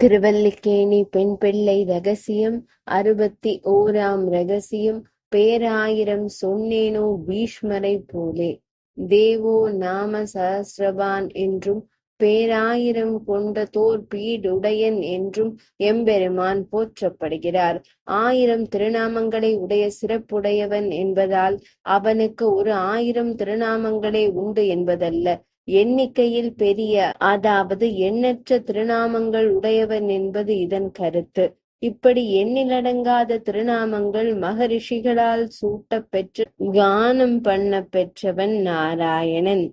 திருவல்லிக்கேணி பெண் பிள்ளை ரகசியம் 61ஆம் ரகசியம். பேராயிரம் சொன்னேனோ பீஷ்மரை போலே. தேவோ நாம சஹஸ்ரபான் என்றும் பேராயிரம் கொண்டதோர் பீடுடையன் என்றும் எம்பெருமான் போற்றப்படுகிறார். 1000 திருநாமங்களை உடைய சிறப்புடையவன் என்பதால் அவனுக்கு ஒரு 1000 திருநாமங்களே உண்டு என்பதல்ல, எண்ணிக்கையில் பெரிய, அதாவது எண்ணற்ற திருநாமங்கள் உடையவன் என்பது இதன் கருத்து. இப்படி எண்ணிலடங்காத திருநாமங்கள் மகரிஷிகளால் சூட்டப் பெற்று கானம் பண்ண பெற்றவன் நாராயணன்.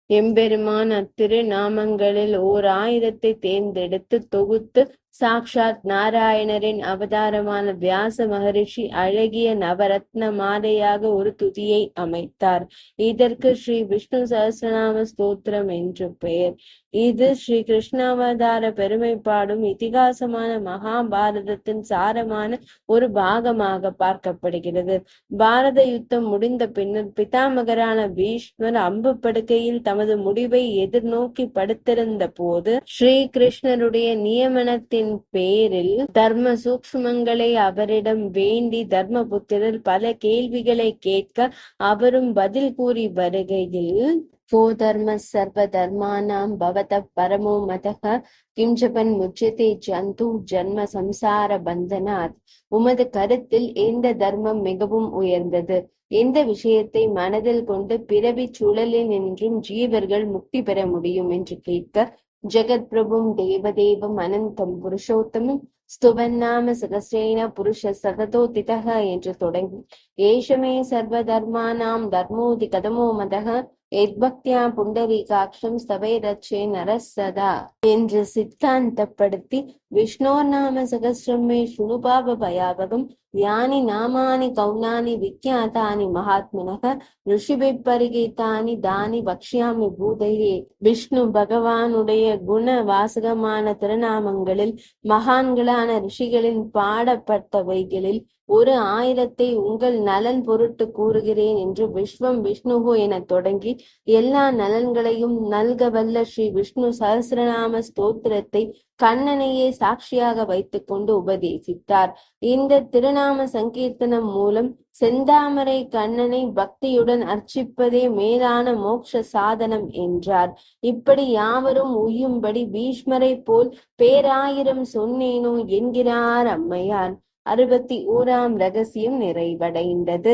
எம்பெருமான் அத்திருநாமங்களில் ஓர் 1000 தேர்ந்தெடுத்து தொகுத்து சாக்ஷாத் நாராயணரின் அவதாரமான வியாச மகரிஷி அழகிய நவரத்ன மாலையாக ஒரு துதியை அமைத்தார். இதற்கு ஸ்ரீ விஷ்ணு சஹஸ்ரநாம ஸ்தோத்திரம் என்று பெயர். இது ஸ்ரீ கிருஷ்ணாவதார பெருமை பாடும் இதிகாசமான மகாபாரதத்தின் சாரமான ஒரு பாகமாக பார்க்கப்படுகிறது. பாரத யுத்தம் முடிந்த பின்னர் பிதாமகரான பீஷ்மர் அம்பு படுக்கையில் தமது முடிவை எதிர்நோக்கி படுத்திருந்த போது ஸ்ரீ கிருஷ்ணருடைய நியமனத்தின் பேரில் தர்ம சூக்ஷ்மங்களை அவரிடம் வேண்டி தர்மபுத்திரர் பல கேள்விகளை கேட்க அவரும் பதில் கூறி வருகையில் கோ தர்ம சர்வ தர்மானாம் பவத பரமோ மதக கிஞ்சபன் முச்சதே ஜந்து ஜன்ம சம்சார பந்தனாத். உமது கருத்தில் எந்த தர்மம் மிகவும் உயர்ந்தது? எந்த விஷயத்தை மனதில் கொண்டு பிறவி சுழலில் நின்றும் ஜீவர்கள் முக்தி பெற முடியும் என்று கேட்க, ஜெகத் பிரபும் தேவதேவம் அனந்தம் புருஷோத்தமம் ஸ்துவன்னாம சகஸ்ரேன புருஷ சததோதிதக என்று தொடங்கி ஏஷமே சர்வ தர்மானாம் தர்மோதி கதமோ மதக எத்பக்தியா புண்டரீகாட்சம் ஸ்தவை ரச்சே நரசதா என்று சித்தாந்தப்படுத்தி விஷ்ணோர் நாம சகஸ்ரமே சுணுபாப பயாபகம் யானி நாமானி கௌனானி விக்யாதானி மகாத்மனக ரிஷிபை பரிகீதானி தானி வக்ஷ்யாமி பூதையே. விஷ்ணு பகவானுடைய குண வாசகமான திருநாமங்களில் மகான்களான ரிஷிகளின் பாடப்பட்டவைகளில் ஒரு 1000 உங்கள் நலன் பொருட்டு கூறுகிறேன் என்று விஸ்வம் விஷ்ணுகு என தொடங்கி எல்லா நலன்களையும் நல்க வல்ல ஸ்ரீ விஷ்ணு சஹஸ்ரநாம ஸ்தோத்திரத்தை கண்ணனையே சாட்சியாக வைத்துக் கொண்டு உபதேசித்தார். இந்த திருநாம சங்கீர்த்தனம் மூலம் செந்தாமரை கண்ணனை பக்தியுடன் அர்ச்சிப்பதே மேலான மோட்ச சாதனம் என்றார். இப்படி யாவரும் உய்யும்படி பீஷ்மரை போல் பேராயிரம் சொன்னேனோ என்கிறார் அம்மையார். 61ஆம் ரகசியம் நிறைவடைந்தது.